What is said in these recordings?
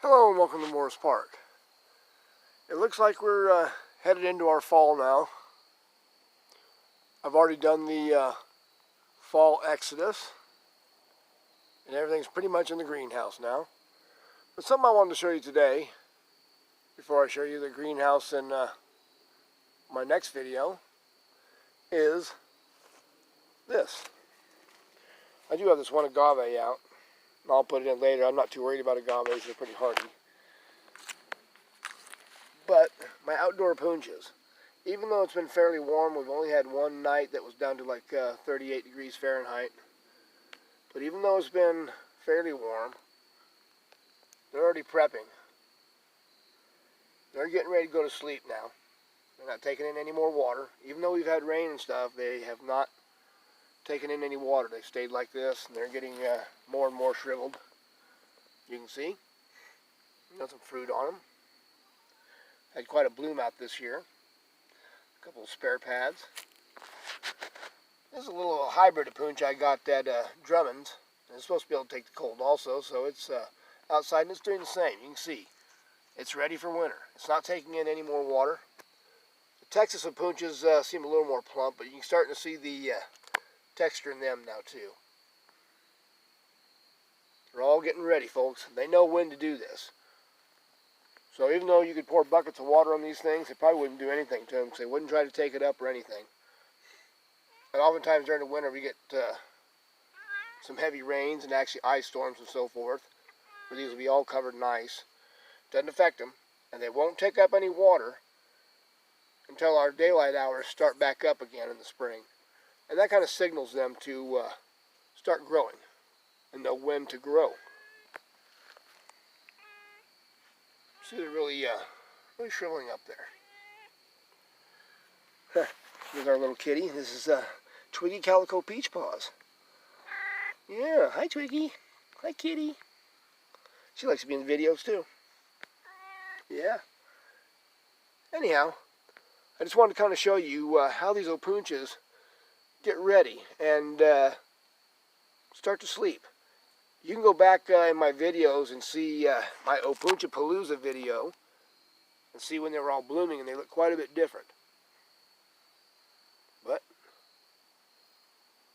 Hello and welcome to Morris Park. It looks like we're headed into our fall now. I've already done the fall exodus and everything's pretty much in the greenhouse now. But something I wanted to show you today, before I show you the greenhouse in my next video, is this. I do have this one agave out. I'll put it in later. I'm not too worried about agaves. They're pretty hardy. But my outdoor Opuntias, even though it's been fairly warm, we've only had one night that was down to like 38 degrees Fahrenheit. But even though it's been fairly warm, they're already prepping. They're getting ready to go to sleep now. They're not taking in any more water. Even though we've had rain and stuff, they have not taken in any water. They've stayed like this, and they're getting more and more shriveled. You can see. Got some fruit on them. Had quite a bloom out this year. A couple of spare pads. This is a little hybrid Opuntia I got at Drummond's. It's supposed to be able to take the cold also, so it's outside and it's doing the same. You can see. It's ready for winter. It's not taking in any more water. The Texas Opuntias seem a little more plump, but you can start to see the texture in them now too. They're all getting ready, folks. They know when to do this. So even though you could pour buckets of water on these things, it probably wouldn't do anything to them because they wouldn't try to take it up or anything. And oftentimes during the winter we get some heavy rains and actually ice storms and so forth, where these will be all covered in ice. Doesn't affect them, and they won't take up any water until our daylight hours start back up again in the spring. And that kind of signals them to start growing and know when to grow. See, they're really shriveling up there. Here's our little kitty. This is Twiggy Calico Peach Paws. Yeah, hi Twiggy. Hi kitty. She likes to be in videos too. Yeah. Anyhow, I just wanted to kind of show you how these Opuntias get ready and start to sleep. You can go back in my videos and see my Opuntia Palooza video and see when they were all blooming, and they look quite a bit different. But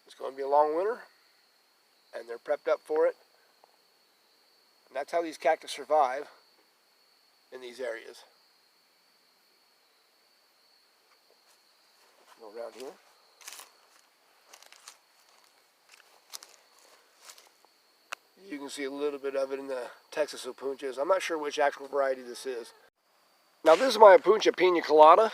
it's going to be a long winter, and they're prepped up for it. And that's how these cactus survive in these areas. Go around here. You can see a little bit of it in the Texas Opuntias. I'm not sure which actual variety this is. Now this is my Opuntia Pina Colada.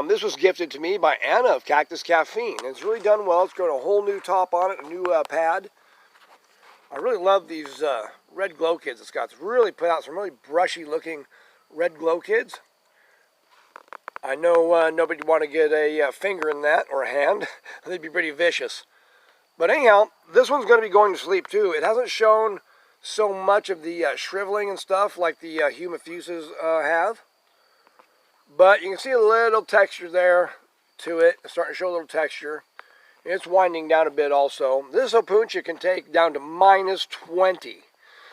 This was gifted to me by Anna of Cactus Caffeine. It's really done well. It's got a whole new top on it, a new pad. I really love these red glow kids it's got. It's really put out some really brushy looking red glow kids. I know nobody would want to get a finger in that or a hand. They'd be pretty vicious. But anyhow, this one's going to be going to sleep too. It hasn't shown so much of the shriveling and stuff like the humifuses have. But you can see a little texture there to it. It's starting to show a little texture. It's winding down a bit also. This Opuntia can take down to -20.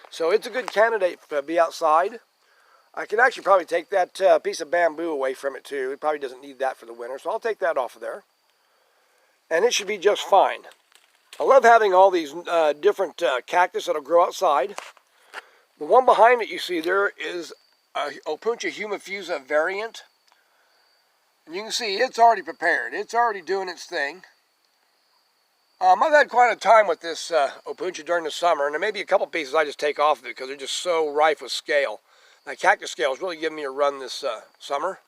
So it's a good candidate to be outside. I can actually probably take that piece of bamboo away from it too. It probably doesn't need that for the winter. So I'll take that off of there. And it should be just fine. I love having all these different cactus that'll grow outside. The one behind it you see there is a Opuntia humifusa variant. And you can see it's already prepared. It's already doing its thing. I've had quite a time with this Opuntia during the summer, and there may be a couple pieces I just take off of it because they're just so rife with scale. That cactus scale is really giving me a run this summer.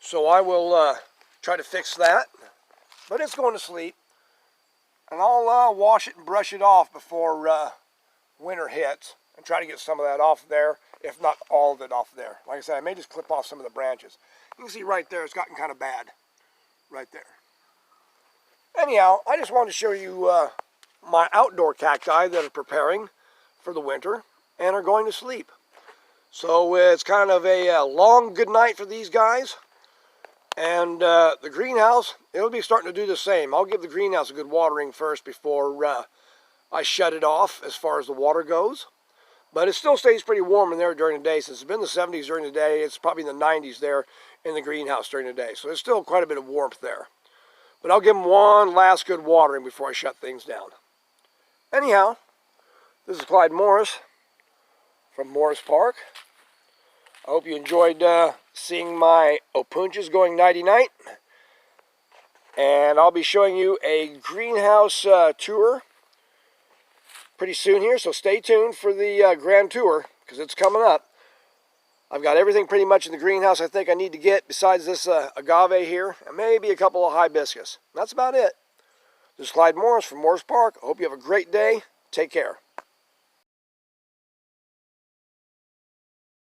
So I will try to fix that. But it's going to sleep. And I'll wash it and brush it off before winter hits and try to get some of that off there, if not all of it off there. Like I said, I may just clip off some of the branches. You can see right there, it's gotten kind of bad. Right there. Anyhow, I just wanted to show you my outdoor cacti that are preparing for the winter and are going to sleep. So it's kind of a long good night for these guys. And the greenhouse, it'll be starting to do the same. I'll give the greenhouse a good watering first before I shut it off as far as the water goes. But it still stays pretty warm in there during the day. Since it's been the 70s during the day, it's probably in the 90s there in the greenhouse during the day. So there's still quite a bit of warmth there. But I'll give them one last good watering before I shut things down. Anyhow, this is Clyde Morris from Morris Park. I hope you enjoyed seeing my Opuntias going nighty-night. And I'll be showing you a greenhouse tour pretty soon here, so stay tuned for the grand tour, because it's coming up. I've got everything pretty much in the greenhouse I think I need to get, besides this agave here, and maybe a couple of hibiscus. That's about it. This is Clyde Morris from Morris Park. I hope you have a great day. Take care.